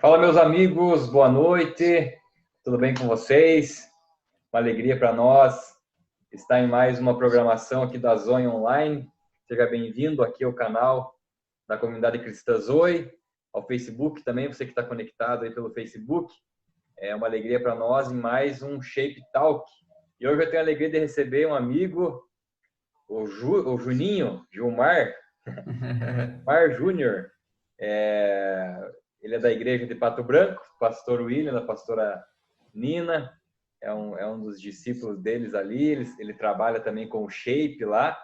Fala, meus amigos, boa noite, tudo bem com vocês? Uma alegria para nós estar em mais uma programação aqui da Zoe Online. Seja bem-vindo aqui ao canal da Comunidade Cristã Zoe, ao Facebook também, você que está conectado aí pelo Facebook. É uma alegria para nós em mais um Shape Talk. E hoje eu tenho a alegria de receber um amigo, o Juninho, Gilmar, Mar Júnior. Ele é da igreja de Pato Branco, pastor William, da pastora Nina, é um dos discípulos deles ali, ele trabalha também com o Shape lá,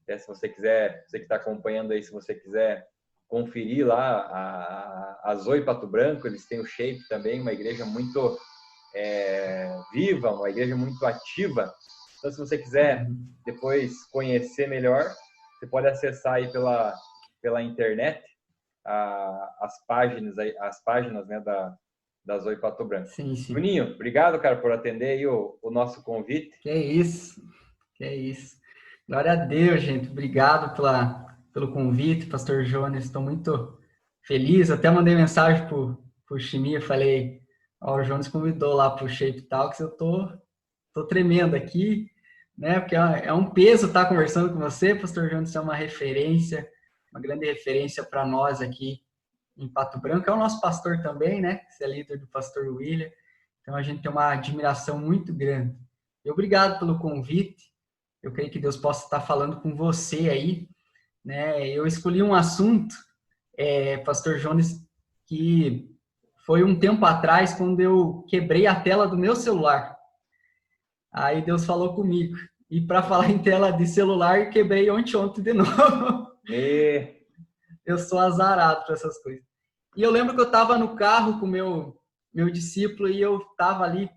se você quiser, você que está acompanhando aí, se você quiser conferir lá a Zoe Pato Branco, eles têm o Shape também, uma igreja muito viva, uma igreja muito ativa. Então, se você quiser depois conhecer melhor, você pode acessar aí pela internet as páginas, né, da Zoe Pato Branco. Sim, sim. Juninho, obrigado, cara, por atender aí o nosso convite. Que é isso. Glória a Deus, gente. Obrigado pelo convite, pastor Jones. Estou muito feliz. Até mandei mensagem pro Chimia, falei, o Jones convidou lá pro Shape Talks, eu tô tremendo aqui, né? Porque é um peso estar conversando com você, pastor Jones, é uma referência, uma grande referência para nós aqui em Pato Branco. É o nosso pastor também, né? Você é líder do pastor William. Então, a gente tem uma admiração muito grande. E obrigado pelo convite. Eu creio que Deus possa estar falando com você aí, né? Eu escolhi um assunto, pastor Jones, que foi um tempo atrás, quando eu quebrei a tela do meu celular. Aí Deus falou comigo. E para falar em tela de celular, quebrei ontem de novo. Eu sou azarado para essas coisas. E eu lembro que eu estava no carro com meu discípulo e eu estava ali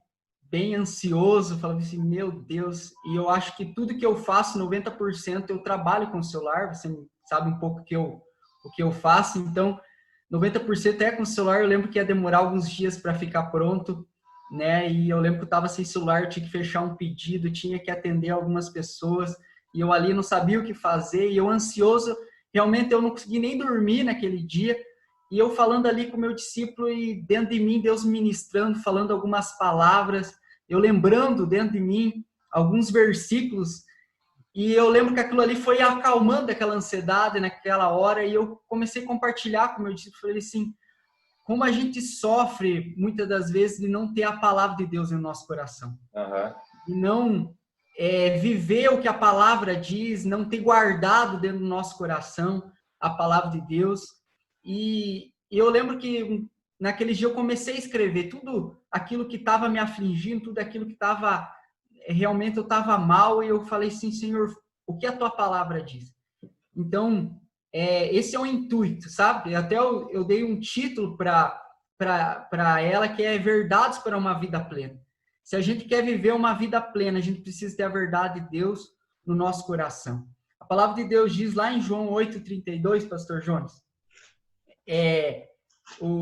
bem ansioso, falando assim, meu Deus, e eu acho que tudo que eu faço, 90% eu trabalho com o celular, você sabe um pouco o que eu faço, então 90% é com o celular. Eu lembro que ia demorar alguns dias para ficar pronto, né? E eu lembro que eu estava sem celular, eu tinha que fechar um pedido, tinha que atender algumas pessoas, e eu ali não sabia o que fazer, e eu ansioso, realmente eu não consegui nem dormir naquele dia. E eu falando ali com o meu discípulo e dentro de mim Deus ministrando, falando algumas palavras, eu lembrando dentro de mim alguns versículos, e eu lembro que aquilo ali foi acalmando aquela ansiedade naquela hora, e eu comecei a compartilhar com o meu discípulo, falei assim, como a gente sofre muitas das vezes de não ter a palavra de Deus no nosso coração. E não viver o que a palavra diz, não ter guardado dentro do nosso coração a palavra de Deus. E eu lembro que naquele dia eu comecei a escrever tudo aquilo que estava me afligindo, tudo aquilo que estava realmente eu estava mal, e eu falei assim, Senhor, o que a tua palavra diz? Então, esse é o intuito, sabe? Até eu dei um título para ela, que é Verdades para uma Vida Plena. Se a gente quer viver uma vida plena, a gente precisa ter a verdade de Deus no nosso coração. A palavra de Deus diz lá em João 8,32, pastor Jones,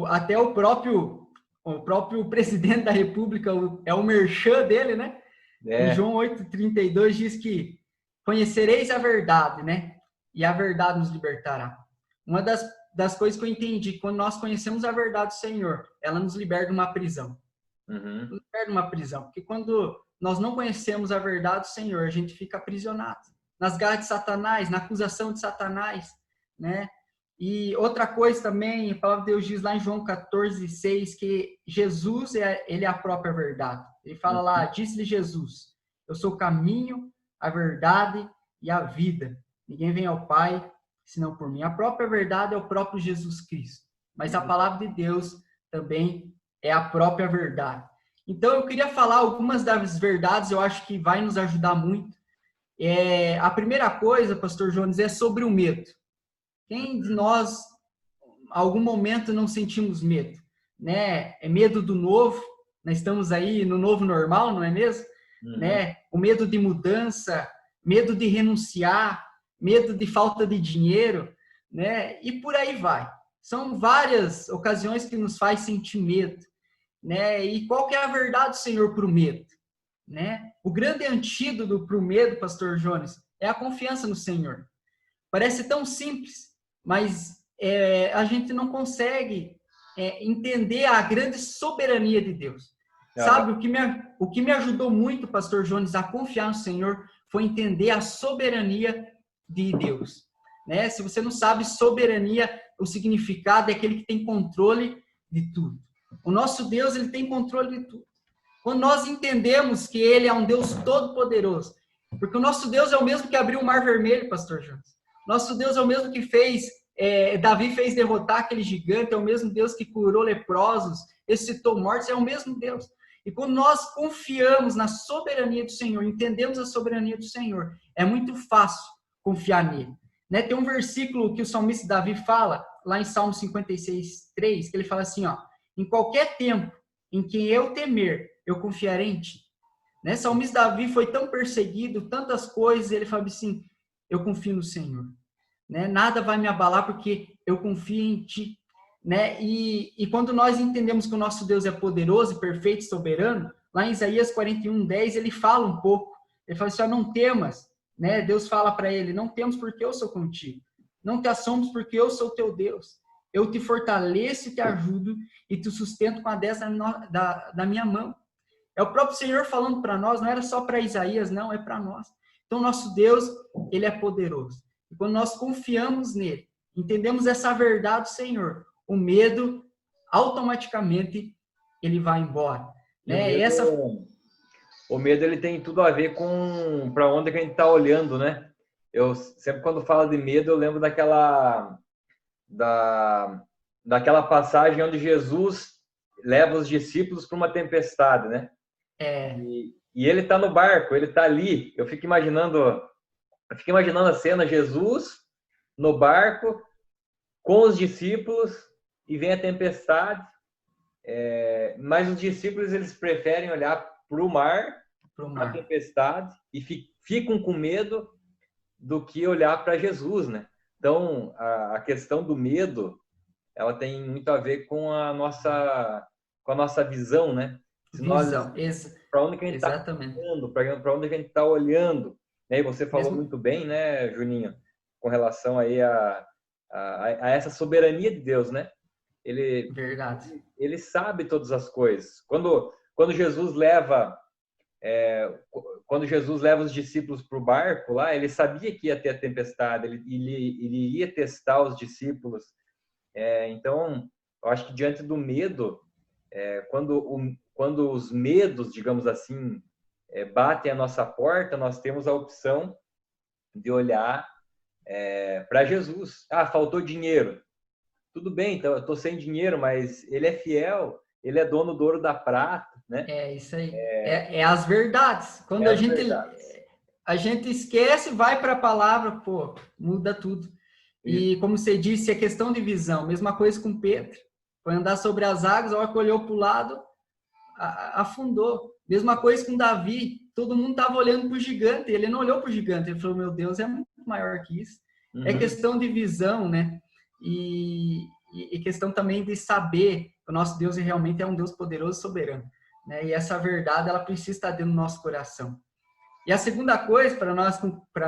até o próprio presidente da República, é o merchan dele, né? Em João 8,32 diz que conhecereis a verdade, né? E a verdade nos libertará. Uma das coisas que eu entendi, quando nós conhecemos a verdade do Senhor, ela nos liberta de uma prisão. Nos liberta de uma prisão. Porque quando nós não conhecemos a verdade do Senhor, a gente fica aprisionado nas garras de Satanás, na acusação de Satanás, né? E outra coisa também, a palavra de Deus diz lá em João 14,6, que Jesus ele é a própria verdade. Ele fala lá, disse-lhe Jesus, eu sou o caminho, a verdade e a vida. Ninguém vem ao Pai senão por mim. A própria verdade é o próprio Jesus Cristo. Mas a palavra de Deus também é a própria verdade. Então eu queria falar algumas das verdades, eu acho que vai nos ajudar muito. A primeira coisa, pastor Jones, é sobre o medo. Quem de nós, algum momento, não sentimos medo? Né? É medo do novo, nós estamos aí no novo normal, não é mesmo? Né? O medo de mudança, medo de renunciar, medo de falta de dinheiro, né? E por aí vai. São várias ocasiões que nos faz sentir medo, né? E qual que é a verdade do Senhor para o medo? Né? O grande antídoto para o medo, pastor Jones, é a confiança no Senhor. Parece tão simples, mas a gente não consegue entender a grande soberania de Deus. Sabe, o que me ajudou muito, pastor Jones, a confiar no Senhor foi entender a soberania de Deus. Né? Se você não sabe, soberania, o significado é aquele que tem controle de tudo. O nosso Deus, ele tem controle de tudo. Quando nós entendemos que ele é um Deus todo-poderoso, porque o nosso Deus é o mesmo que abriu o Mar Vermelho, pastor Jones. Nosso Deus é o mesmo que Davi fez derrotar aquele gigante, é o mesmo Deus que curou leprosos, ressuscitou mortos, é o mesmo Deus. E quando nós confiamos na soberania do Senhor, entendemos a soberania do Senhor, é muito fácil confiar nele. Né? Tem um versículo que o salmista Davi fala, lá em Salmo 56:3, que ele fala assim, ó, em qualquer tempo em que eu temer, eu confiarei em ti. Né? O salmista Davi foi tão perseguido, tantas coisas, ele fala assim, eu confio no Senhor. Né? Nada vai me abalar porque eu confio em ti. Né? E quando nós entendemos que o nosso Deus é poderoso, perfeito e soberano, lá em Isaías 41:10, ele fala um pouco, ele fala assim, ó, não temas, né? Deus fala para ele, não temas porque eu sou contigo, não te assombres porque eu sou teu Deus, eu te fortaleço e te ajudo e te sustento com a destra da minha mão. É o próprio Senhor falando para nós, não era só para Isaías, não, é para nós. Então, nosso Deus, ele é poderoso. E quando nós confiamos nele, entendemos essa verdade do Senhor, o medo, automaticamente, ele vai embora. Né? O medo, ele tem tudo a ver com para onde que a gente está olhando, né? Eu sempre, quando falo de medo, eu lembro daquela passagem onde Jesus leva os discípulos para uma tempestade, né? E ele está no barco, ele está ali. Eu fico imaginando a cena, Jesus no barco com os discípulos e vem a tempestade. Mas os discípulos, eles preferem olhar para o mar, para a tempestade, e ficam com medo do que olhar para Jesus, né? Então, a questão do medo, ela tem muito a ver com a nossa visão, né? Para onde que a gente está olhando, para onde que a gente está olhando. Né? E você falou muito bem, né, Juninho, com relação aí a essa soberania de Deus, né? Ele sabe todas as coisas. Quando Jesus leva os discípulos para o barco lá, ele sabia que ia ter a tempestade, ele ia testar os discípulos. Então, eu acho que diante do medo, quando os medos, digamos assim, batem a nossa porta, nós temos a opção de olhar para Jesus. Ah, faltou dinheiro. Tudo bem, então eu estou sem dinheiro, mas ele é fiel, ele é dono do ouro da prata, né? É isso aí. As verdades. Quando a gente esquece, vai para a palavra, pô, muda tudo. E como você disse, é questão de visão. Mesma coisa com Pedro. Foi andar sobre as águas, a hora que olhou para o lado, afundou. Mesma coisa com Davi. Todo mundo estava olhando para o gigante, ele não olhou para o gigante. Ele falou, meu Deus, é muito maior que isso. Uhum. É questão de visão, né? E questão também de saber que o nosso Deus realmente é um Deus poderoso e soberano. Né? E essa verdade, ela precisa estar dentro do nosso coração. E a segunda coisa, para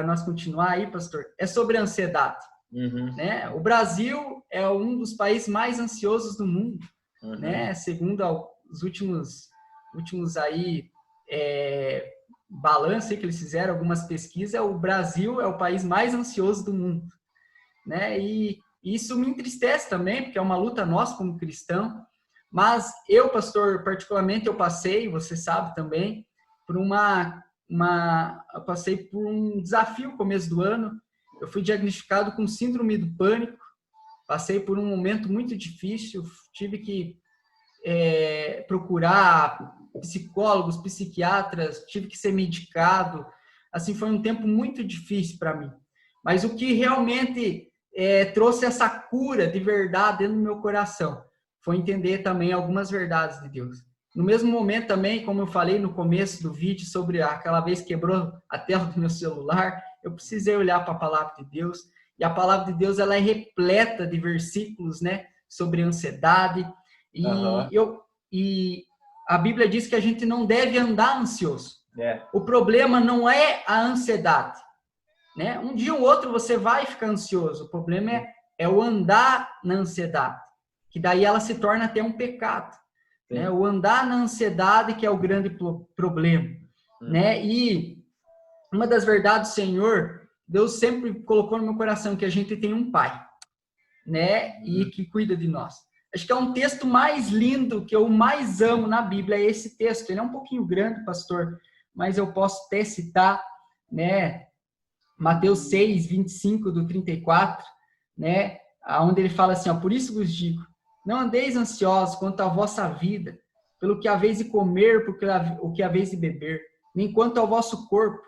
nós continuar aí, pastor, é sobre a ansiedade. Uhum. Né? O Brasil é um dos países mais ansiosos do mundo. Uhum. Né? Segundo os últimos aí, balanço que eles fizeram, algumas pesquisas, o Brasil é o país mais ansioso do mundo. Né? E isso me entristece também, porque é uma luta nossa como cristão. Mas eu, pastor, particularmente, eu passei, você sabe também, por eu passei por um desafio no começo do ano. Eu fui diagnosticado com síndrome do pânico, passei por um momento muito difícil, tive que procurar psicólogos, psiquiatras, tive que ser medicado. Assim, foi um tempo muito difícil para mim. Mas o que realmente trouxe essa cura de verdade dentro do meu coração foi entender também algumas verdades de Deus. No mesmo momento também, como eu falei no começo do vídeo sobre aquela vez que quebrou a tela do meu celular, eu precisei olhar para a palavra de Deus. E a palavra de Deus, ela é repleta de versículos, né, sobre ansiedade. E a Bíblia diz que a gente não deve andar ansioso. O problema não é a ansiedade. Né? Um dia ou outro você vai ficar ansioso. O problema é o andar na ansiedade. que daí ela se torna até um pecado. Né? O andar na ansiedade que é o grande problema. Né? E uma das verdades do Senhor, Deus sempre colocou no meu coração que a gente tem um pai, né? E que cuida de nós. Acho que é um texto mais lindo, que eu mais amo na Bíblia, é esse texto. Ele é um pouquinho grande, pastor, mas eu posso até citar, né? Mateus 6, 25 do 34, né? Onde ele fala assim, ó, por isso vos digo, não andeis ansiosos quanto à vossa vida, pelo que haveis de comer, o que haveis de beber, nem quanto ao vosso corpo,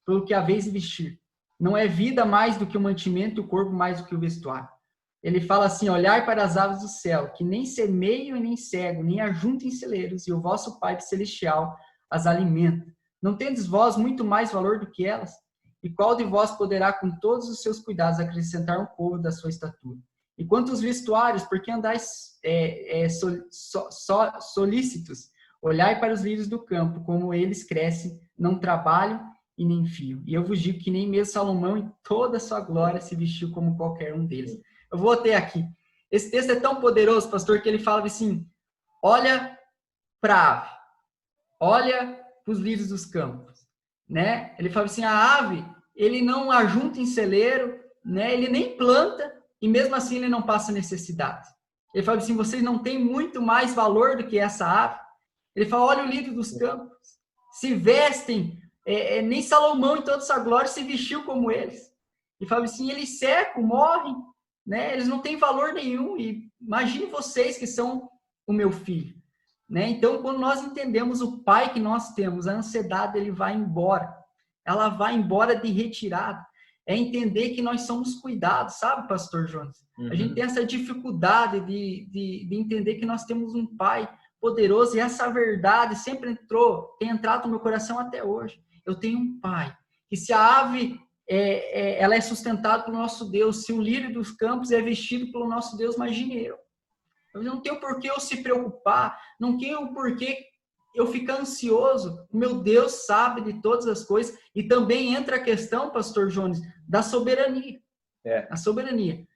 pelo que haveis de vestir. Não é vida mais do que o mantimento e o corpo mais do que o vestuário. Ele fala assim, olhai para as aves do céu, que nem semeiam e nem cegam, nem ajuntam em celeiros, e o vosso Pai Celestial as alimenta. Não tendes vós muito mais valor do que elas? E qual de vós poderá, com todos os seus cuidados, acrescentar um côvado da sua estatura? E quanto aos vestuários, por que andais solícitos? Olhai para os lírios do campo, como eles crescem, não trabalham e nem fiam. E eu vos digo que nem mesmo Salomão, em toda a sua glória, se vestiu como qualquer um deles. Eu vou até aqui. Esse texto é tão poderoso, pastor, que ele fala assim, olha para a ave, olha para os lírios dos campos. Né? Ele fala assim, a ave, ele não ajunta em celeiro, né? Ele nem planta, e mesmo assim ele não passa necessidade. Ele fala assim, vocês não têm muito mais valor do que essa ave. Ele fala, olha o lírio dos campos, se vestem, nem Salomão em toda sua glória se vestiu como eles. Ele fala assim, eles secam, morrem, né? Eles não têm valor nenhum, e imagine vocês que são o meu filho. Né? Então, quando nós entendemos o pai que nós temos, a ansiedade ele vai embora. Ela vai embora de retirada. É entender que nós somos cuidados, sabe, pastor Jonas? A gente tem essa dificuldade de entender que nós temos um pai poderoso, e essa verdade sempre tem entrado no meu coração até hoje. Eu tenho um pai, que se a ave ela é sustentada pelo nosso Deus, se o lírio dos campos é vestido pelo nosso Deus, imagine eu. Eu não tenho por que eu se preocupar, não tenho por que eu ficar ansioso. O meu Deus sabe de todas as coisas. E também entra a questão, pastor Jones, da soberania. A soberania.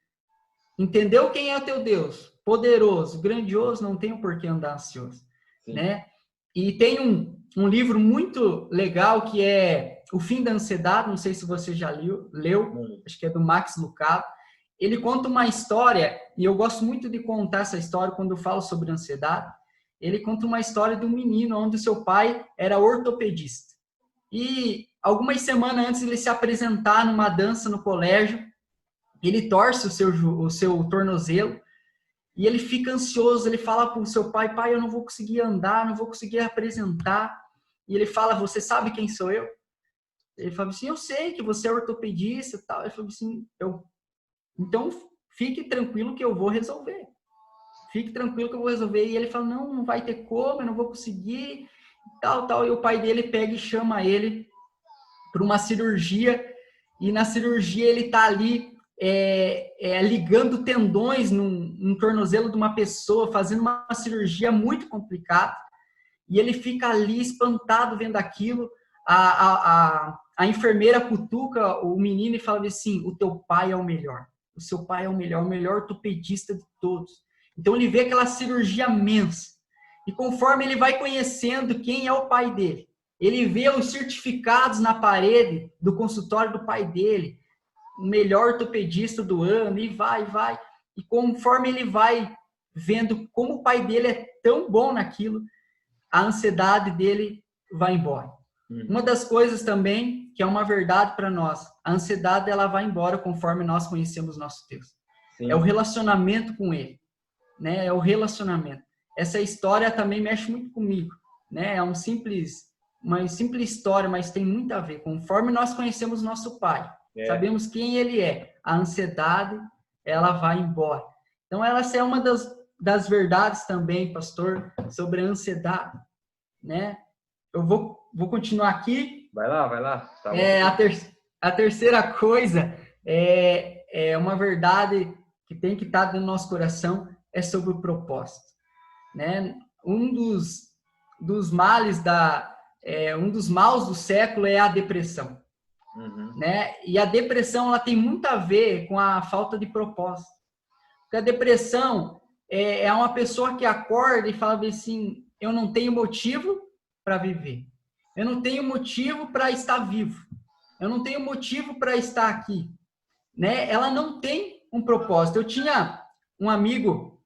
Entendeu quem é o teu Deus? Poderoso, grandioso, não tenho por que andar ansioso. Né? E tem um livro muito legal que é O Fim da Ansiedade, não sei se você já leu, acho que é do Max Lucado. Ele conta uma história, e eu gosto muito de contar essa história quando eu falo sobre ansiedade. Ele conta uma história de um menino onde o seu pai era ortopedista. E algumas semanas antes de ele se apresentar numa dança no colégio, ele torce o seu tornozelo e ele fica ansioso. Ele fala para o seu pai, pai, eu não vou conseguir andar, não vou conseguir apresentar. E ele fala, você sabe quem sou eu? Ele fala assim, eu sei que você é ortopedista e tal. Ele falou assim, então, fique tranquilo que eu vou resolver. Fique tranquilo que eu vou resolver. E ele fala, não vai ter como, eu não vou conseguir, tal. E o pai dele pega e chama ele para uma cirurgia. E na cirurgia ele está ali ligando tendões num tornozelo de uma pessoa, fazendo uma cirurgia muito complicada. E ele fica ali espantado vendo aquilo. A enfermeira cutuca o menino e fala assim, o teu pai é o melhor. O seu pai é o melhor ortopedista de todos. Então, ele vê aquela cirurgia imensa. E conforme ele vai conhecendo quem é o pai dele, ele vê os certificados na parede do consultório do pai dele, o melhor ortopedista do ano, e vai. E conforme ele vai vendo como o pai dele é tão bom naquilo, a ansiedade dele vai embora. Uma das coisas também, que é uma verdade para nós, a ansiedade ela vai embora conforme nós conhecemos nosso Deus. Sim. É o relacionamento com Ele, né? É o relacionamento. Essa história também mexe muito comigo, né? É uma simples história, mas tem muito a ver. Conforme nós conhecemos nosso Pai, sabemos quem Ele é, a ansiedade ela vai embora. Então, essa é uma das verdades também, pastor, sobre a ansiedade, né? Eu vou continuar aqui. Vai lá. Tá a terceira coisa é uma verdade que tem que estar dentro do nosso coração, é sobre o propósito. Né? Um dos males um dos maus do século é a depressão. Né? E a depressão ela tem muito a ver com a falta de propósito. Porque a depressão é uma pessoa que acorda e fala assim, eu não tenho motivo para viver. Eu não tenho motivo para estar vivo. Eu não tenho motivo para estar aqui. Né? Ela não tem um propósito. Eu tinha um amigo,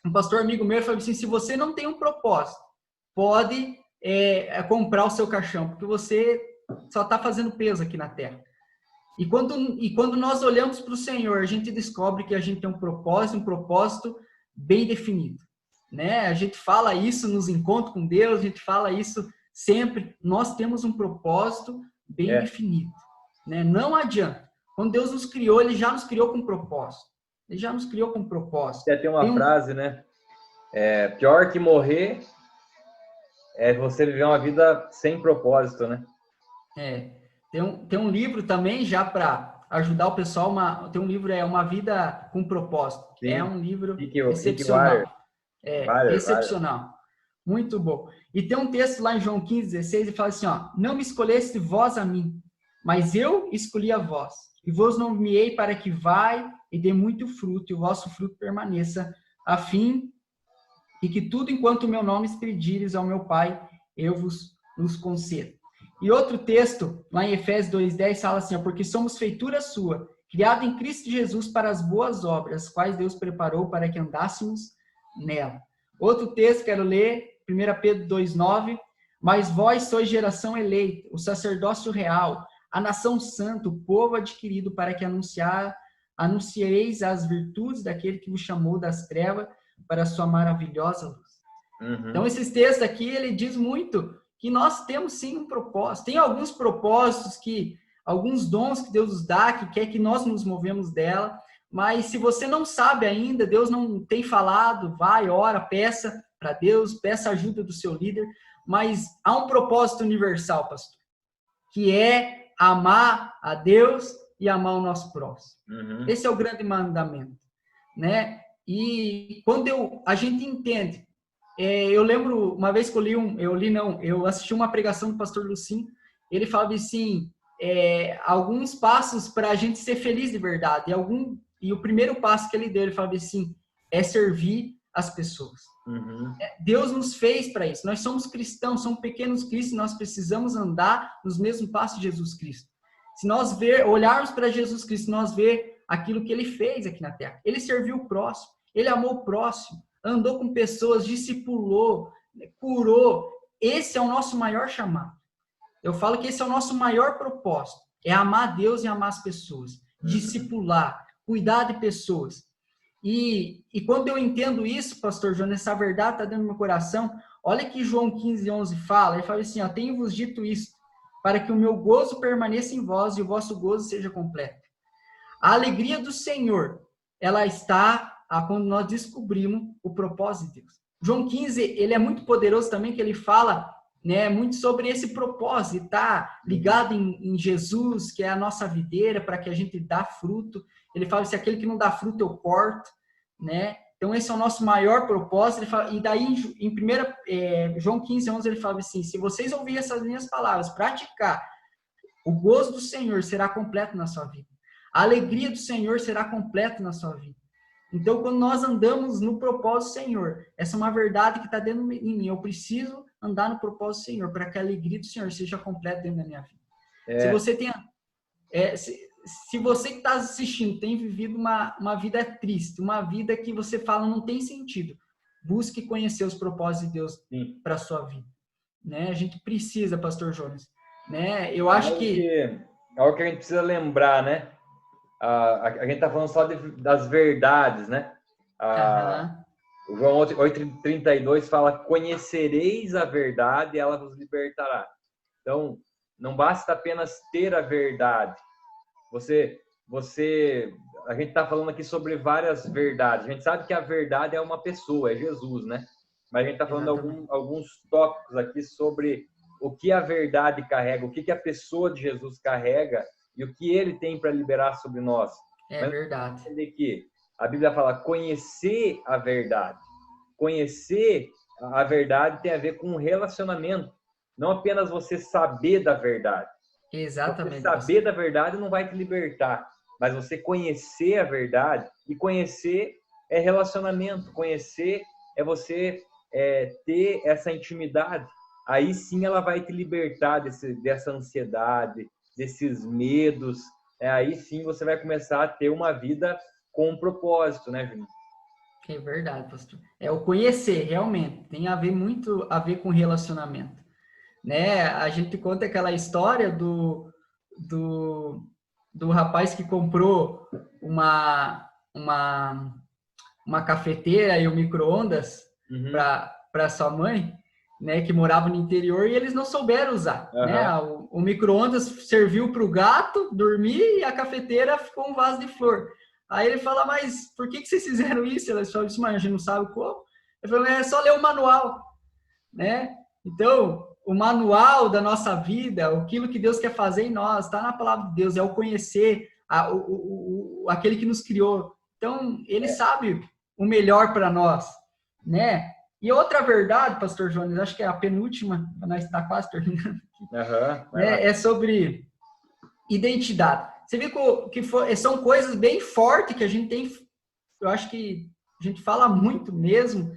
um pastor amigo meu, ele falou assim, se você não tem um propósito, pode comprar o seu caixão, porque você só está fazendo peso aqui na terra. E quando nós olhamos para o Senhor, a gente descobre que a gente tem um propósito bem definido. Né? A gente fala isso nos encontros com Deus, a gente fala isso sempre. Nós temos um propósito bem definido. Né? Não adianta. Quando Deus nos criou, Ele já nos criou com propósito. Ele já nos criou com propósito. Tem uma frase, né? Pior que morrer é você viver uma vida sem propósito, né? Tem um livro também, já para ajudar o pessoal, tem um livro, Uma Vida com Propósito. Sim. É um livro excepcional. Excepcional. Muito bom. E tem um texto lá em João 15:16, ele fala assim, não me escolheste vós a mim, mas eu escolhi a vós. E vos nomeei para que vai e dê muito fruto, e o vosso fruto permaneça, a fim e que tudo enquanto o meu nome expedires ao meu Pai, eu vos concedo. E outro texto, lá em Efésios 2:10, fala assim, porque somos feitura sua, criado em Cristo Jesus para as boas obras, as quais Deus preparou para que andássemos nela. Outro texto, quero ler, 1 Pedro 2:9, mas vós sois geração eleita, o sacerdócio real, a nação santa, o povo adquirido, para que anuncieis as virtudes daquele que vos chamou das trevas para a sua maravilhosa luz. Uhum. Então, esses textos aqui, ele diz muito que nós temos sim um propósito. Tem alguns propósitos, alguns dons que Deus nos dá, que quer que nós nos movemos dela, mas se você não sabe ainda, Deus não tem falado, vai, ora, peça para Deus, peça ajuda do seu líder, mas há um propósito universal, pastor, que é amar a Deus e amar o nosso próximo. Uhum. Esse é o grande mandamento, né? E quando a gente entende, eu lembro uma vez que eu assisti uma pregação do pastor Lucinho, ele falava assim, alguns passos para a gente ser feliz de verdade, e o primeiro passo que ele deu, ele falava assim, é servir as pessoas. Uhum. Deus nos fez para isso, nós somos cristãos, somos pequenos cristos, nós precisamos andar nos mesmos passos de Jesus Cristo. Se nós olharmos para Jesus Cristo, nós ver aquilo que ele fez aqui na terra. Ele serviu o próximo, ele amou o próximo, andou com pessoas, discipulou, curou. Esse é o nosso maior chamado. Eu falo que esse é o nosso maior propósito, é amar Deus e amar as pessoas, discipular, cuidar de pessoas. E quando eu entendo isso, pastor João, essa verdade está dentro do meu coração, olha que João 15:11 fala, ele fala assim, tenho-vos dito isso, para que o meu gozo permaneça em vós e o vosso gozo seja completo. A alegria do Senhor, ela está quando nós descobrimos o propósito de Deus. João 15, ele é muito poderoso também, que ele fala, né, muito sobre esse propósito, tá ligado em Jesus, que é a nossa videira, para que a gente dá fruto. Ele fala, se aquele que não dá fruto eu corto, né? Então esse é o nosso maior propósito. Ele fala, e daí em João 15:11 ele fala assim, se vocês ouvirem essas minhas palavras, praticar, o gozo do Senhor será completo na sua vida. A alegria do Senhor será completa na sua vida. Então, quando nós andamos no propósito do Senhor, essa é uma verdade que está dentro de mim. Eu preciso andar no propósito do Senhor, para que a alegria do Senhor seja completa dentro da minha vida. Se você se você que está assistindo tem vivido uma vida triste, uma vida que você fala não tem sentido, busque conhecer os propósitos de Deus para a sua vida. Né? A gente precisa, pastor Jonas. Né? Eu acho que... Algo que a gente precisa lembrar, né? A gente está falando só das verdades, né? O João 8:32 fala, conhecereis a verdade e ela vos libertará. Então, não basta apenas ter a verdade. A gente está falando aqui sobre várias verdades. A gente sabe que a verdade é uma pessoa, é Jesus, né? Mas a gente está falando alguns tópicos aqui sobre o que a verdade carrega, o que a pessoa de Jesus carrega e o que ele tem para liberar sobre nós. Verdade. Entender que a Bíblia fala conhecer a verdade. Conhecer a verdade tem a ver com um relacionamento. Não apenas você saber da verdade. Exatamente. Você saber da verdade não vai te libertar. Mas você conhecer a verdade, e conhecer é relacionamento. Conhecer é você ter essa intimidade. Aí sim ela vai te libertar dessa ansiedade, desses medos. Aí sim você vai começar a ter uma vida com um propósito, né, Juninho? É verdade, pastor. É o conhecer, realmente. Tem muito a ver com relacionamento. Né? A gente conta aquela história do rapaz que comprou uma cafeteira e um micro-ondas para sua mãe, né, que morava no interior, e eles não souberam usar. Né? O micro-ondas serviu para o gato dormir e a cafeteira ficou um vaso de flor. Aí ele fala, mas por que vocês fizeram isso? Eles falaram, mas a gente não sabe como. Ele falou, é só ler o manual. Né? Então, o manual da nossa vida, aquilo que Deus quer fazer em nós, está na palavra de Deus, é o conhecer aquele que nos criou. Então, ele sabe o melhor para nós, né? E outra verdade, pastor Jones, acho que é a penúltima, nós está quase terminando aqui, né? É sobre identidade. Você viu que são coisas bem fortes que a gente tem, eu acho que a gente fala muito mesmo,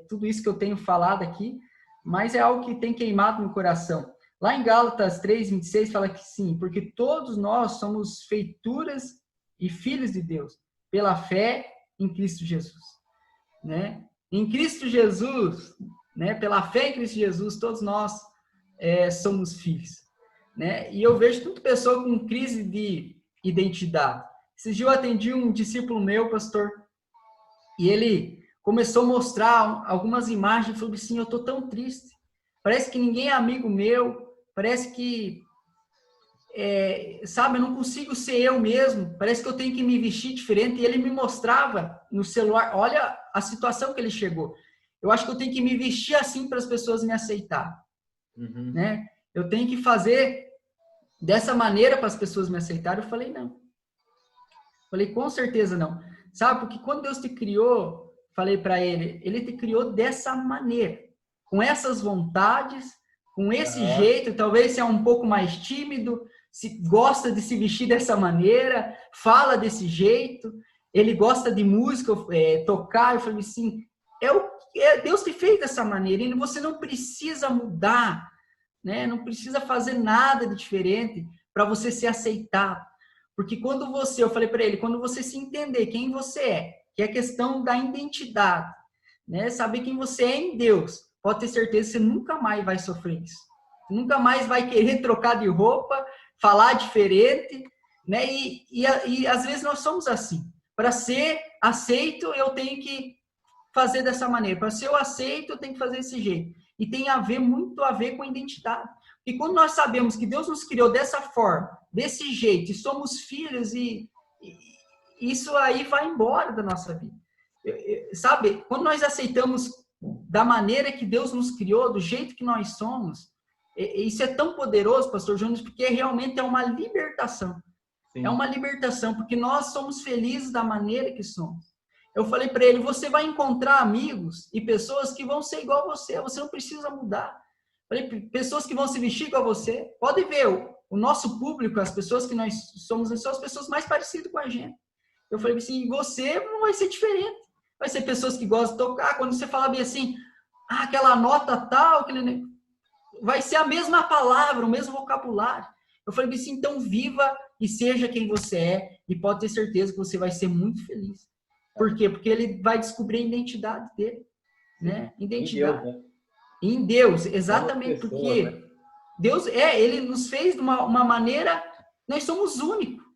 tudo isso que eu tenho falado aqui, mas é algo que tem queimado no coração. Lá em Gálatas 3:26 fala que sim, porque todos nós somos feituras e filhos de Deus, pela fé em Cristo Jesus. Né? Em Cristo Jesus, né? Pela fé em Cristo Jesus, todos nós somos filhos. Né? E eu vejo tanta pessoa com crise de identidade. Esses dias eu atendi um discípulo meu, pastor, e ele começou a mostrar algumas imagens, falou assim, eu estou tão triste, parece que ninguém é amigo meu, parece que, sabe, eu não consigo ser eu mesmo, parece que eu tenho que me vestir diferente, e ele me mostrava no celular, olha a situação que ele chegou, eu acho que eu tenho que me vestir assim para as pessoas me aceitarem, né? Eu tenho que fazer dessa maneira para as pessoas me aceitarem. Eu falei, não. Falei, com certeza não. Sabe, porque quando Deus te criou, falei para ele te criou dessa maneira, com essas vontades, com esse jeito, talvez você é um pouco mais tímido, se gosta de se vestir dessa maneira, fala desse jeito, ele gosta de música, tocar. Eu falei assim, Deus te fez dessa maneira, e você não precisa mudar, né? Não precisa fazer nada de diferente para você ser aceitado. Porque quando eu falei para ele, quando você se entender quem você é, que é a questão da identidade, né? Saber quem você é em Deus, pode ter certeza que você nunca mais vai sofrer isso. Você nunca mais vai querer trocar de roupa, falar diferente, né? E às vezes nós somos assim. Para ser aceito, eu tenho que fazer dessa maneira. Para ser eu aceito, eu tenho que fazer desse jeito. E tem muito a ver com a identidade. E quando nós sabemos que Deus nos criou dessa forma, desse jeito, e somos filhos, e isso aí vai embora da nossa vida. Sabe, quando nós aceitamos da maneira que Deus nos criou, do jeito que nós somos, isso é tão poderoso, pastor Jones, porque realmente é uma libertação. Sim. É uma libertação, porque nós somos felizes da maneira que somos. Eu falei para ele, você vai encontrar amigos e pessoas que vão ser igual a você não precisa mudar. Falei, pessoas que vão se vestir igual a você. Pode ver, o nosso público, as pessoas que nós somos, são as pessoas mais parecidas com a gente. Eu falei assim, você não vai ser diferente. Vai ser pessoas que gostam de tocar. Quando você fala bem assim, aquela nota tal, vai ser a mesma palavra, o mesmo vocabulário. Eu falei assim, então viva e seja quem você é, e pode ter certeza que você vai ser muito feliz. Por quê? Porque ele vai descobrir a identidade dele, né? Identidade. Em Deus, exatamente, porque Deus ele nos fez de uma maneira, nós somos únicos.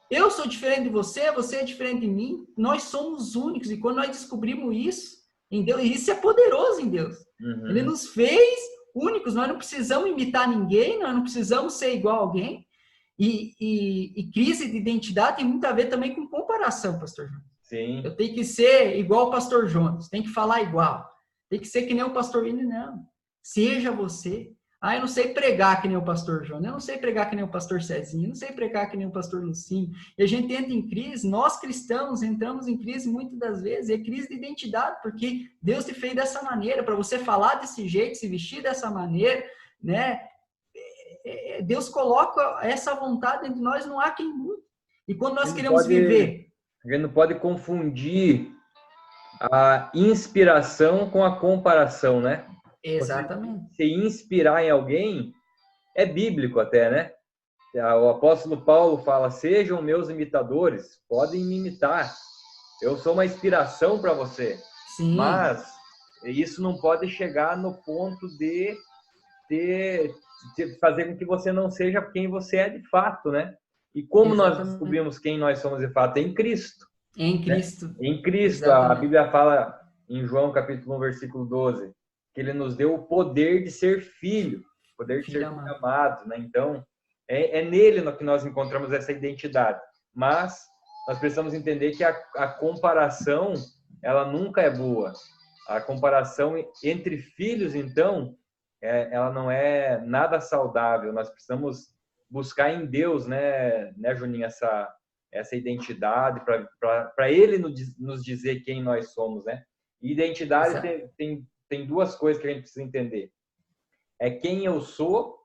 Eu sou diferente de você, você é diferente de mim, nós somos únicos, e quando nós descobrimos isso em Deus, isso é poderoso em Deus. Ele nos fez únicos, nós não precisamos imitar ninguém, nós não precisamos ser igual a alguém, e crise de identidade tem muito a ver também com comparação, pastor João. Sim. Eu tenho que ser igual o pastor Jones, tem que falar igual. Tem que ser que nem o pastor Willi, não. Seja você. Eu não sei pregar que nem o pastor Jones, eu não sei pregar que nem o pastor Cezinho, eu não sei pregar que nem o pastor Lucinho. E a gente entra em crise, nós cristãos entramos em crise muitas das vezes, é crise de identidade, porque Deus te fez dessa maneira, para você falar desse jeito, se vestir dessa maneira, né? Deus coloca essa vontade entre nós, não há quem mude. E quando nós queremos viver A gente não pode confundir a inspiração com a comparação, né? Exatamente. Você se inspirar em alguém é bíblico até, né? O apóstolo Paulo fala: sejam meus imitadores, podem me imitar. Eu sou uma inspiração para você. Sim. Mas isso não pode chegar no ponto de fazer com que você não seja quem você é de fato, né? E como nós descobrimos quem nós somos de fato? Em Cristo. Em Cristo. Né? Em Cristo. Exatamente. A Bíblia fala em João capítulo 1, versículo 12, que ele nos deu o poder de ser filho, o poder de ser amado, né? Então, é nele que nós encontramos essa identidade. Mas nós precisamos entender que a comparação, ela nunca é boa. A comparação entre filhos, então, ela não é nada saudável. Nós precisamos buscar em Deus, né Juninho, essa identidade para Ele nos dizer quem nós somos, né? E identidade tem duas coisas que a gente precisa entender. É quem eu sou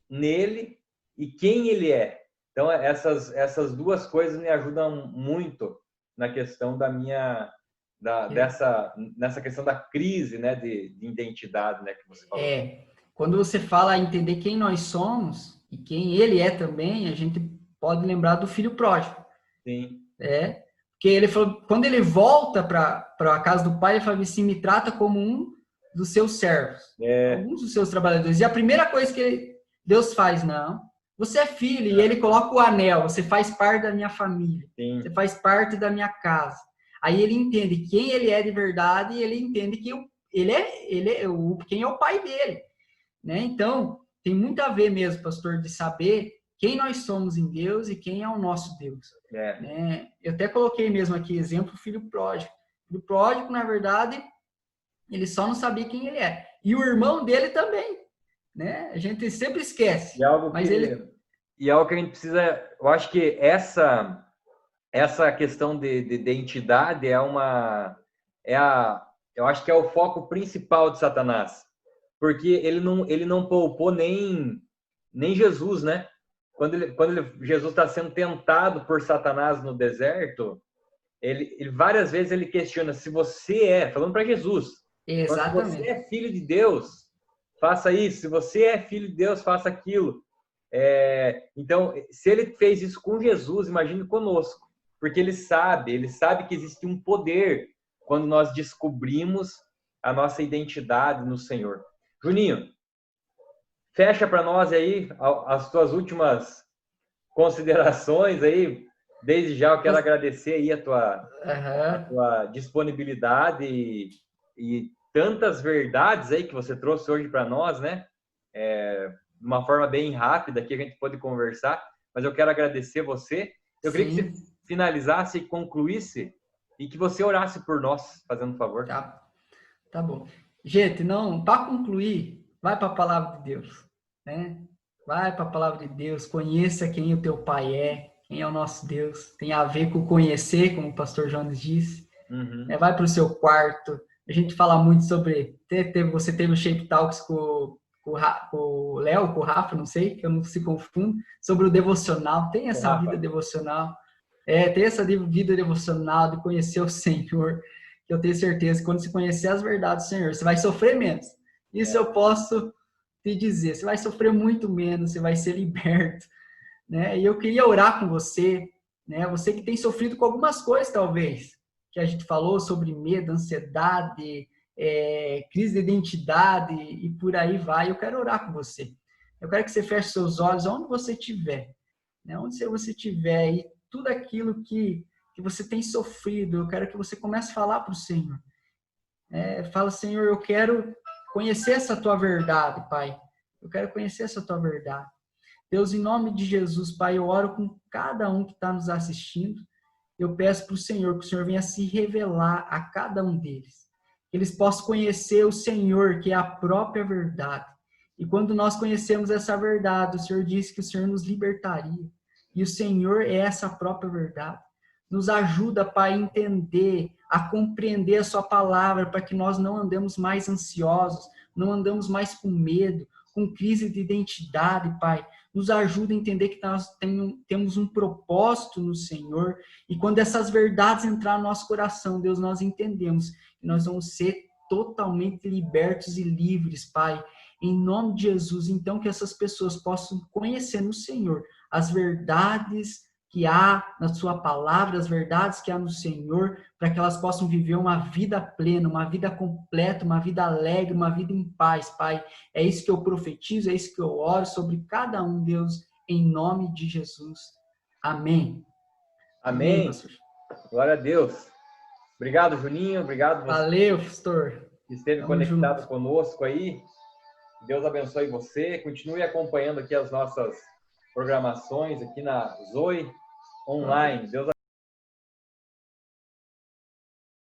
nele e quem ele é. Então, essas duas coisas me ajudam muito na questão nessa questão da crise, né, de identidade, né, que você falou. Quando você fala entender quem nós somos e quem ele é também, a gente pode lembrar do filho pródigo. Sim. Porque ele falou, quando ele volta para a casa do pai, ele fala assim: me trata como um dos seus servos, alguns dos seus trabalhadores. E a primeira coisa que Deus faz, não, você é filho, e ele coloca o anel, você faz parte da minha família, Sim. Você faz parte da minha casa. Aí ele entende quem ele é de verdade e ele entende que quem é o pai dele. Né? Então, tem muito a ver mesmo, pastor, de saber quem nós somos em Deus e quem é o nosso Deus. Né? Eu até coloquei mesmo aqui exemplo, filho pródigo. O pródigo, na verdade, ele só não sabia quem ele é. E o irmão dele também. Né? A gente sempre esquece. E algo que a gente precisa... Eu acho que essa questão de identidade eu acho que é o foco principal de Satanás. Porque ele não poupou nem Jesus, né? Quando Jesus está sendo tentado por Satanás no deserto, ele várias vezes ele questiona se você falando para Jesus, exatamente, se você é filho de Deus, faça isso. Se você é filho de Deus, faça aquilo. Então, se ele fez isso com Jesus, imagine conosco, porque ele sabe que existe um poder quando nós descobrimos a nossa identidade no Senhor. Juninho, fecha para nós aí as tuas últimas considerações aí. Desde já eu quero agradecer aí a tua disponibilidade e tantas verdades aí que você trouxe hoje para nós, né? De uma forma bem rápida que a gente pode conversar, mas eu quero agradecer você. Eu queria que você finalizasse e concluísse e que você orasse por nós, fazendo um favor. Tá bom. Gente, para concluir, vai para a palavra de Deus, né? Vai para a palavra de Deus, conheça quem o teu pai é, quem é o nosso Deus. Tem a ver com conhecer, como o pastor Jones disse. Uhum. Vai para o seu quarto. A gente fala muito sobre... Você teve o Shape Talks com o Léo, com o Rafa, não sei, que eu não se confundo, sobre o devocional. Tem essa vida devocional. Tem essa vida devocional de conhecer o Senhor, que eu tenho certeza que quando você conhecer as verdades do Senhor, você vai sofrer menos. Isso eu posso te dizer. Você vai sofrer muito menos, você vai ser liberto. Né? E eu queria orar com você, né? Você que tem sofrido com algumas coisas, talvez, que a gente falou sobre medo, ansiedade, crise de identidade e por aí vai. Eu quero orar com você. Eu quero que você feche seus olhos onde você estiver. Né? Onde você estiver e tudo aquilo que você tem sofrido, eu quero que você comece a falar para o Senhor. Fala, Senhor, eu quero conhecer essa tua verdade, Pai. Eu quero conhecer essa tua verdade. Deus, em nome de Jesus, Pai, eu oro com cada um que está nos assistindo. Eu peço para o Senhor que o Senhor venha se revelar a cada um deles. Que eles possam conhecer o Senhor, que é a própria verdade. E quando nós conhecemos essa verdade, o Senhor disse que o Senhor nos libertaria. E o Senhor é essa própria verdade. Nos ajuda, Pai, a entender, a compreender a sua palavra, para que nós não andemos mais ansiosos, não andamos mais com medo, com crise de identidade, Pai. nos ajuda a entender que nós temos um propósito no Senhor. E quando essas verdades entrar no nosso coração, Deus, nós entendemos que nós vamos ser totalmente libertos e livres, Pai. Em nome de Jesus, então, que essas pessoas possam conhecer no Senhor as verdades que há na sua palavra, as verdades que há no Senhor, para que elas possam viver uma vida plena, uma vida completa, uma vida alegre, uma vida em paz, Pai. É isso que eu profetizo, é isso que eu oro sobre cada um, Deus, em nome de Jesus. Amém. Amém. Pastor. Glória a Deus. Obrigado, Juninho. Obrigado você. Valeu, pastor. Que esteve Tamo conectado junto. conosco aí. Deus abençoe você. Continue acompanhando aqui as nossas programações aqui na Zoe Online. Deus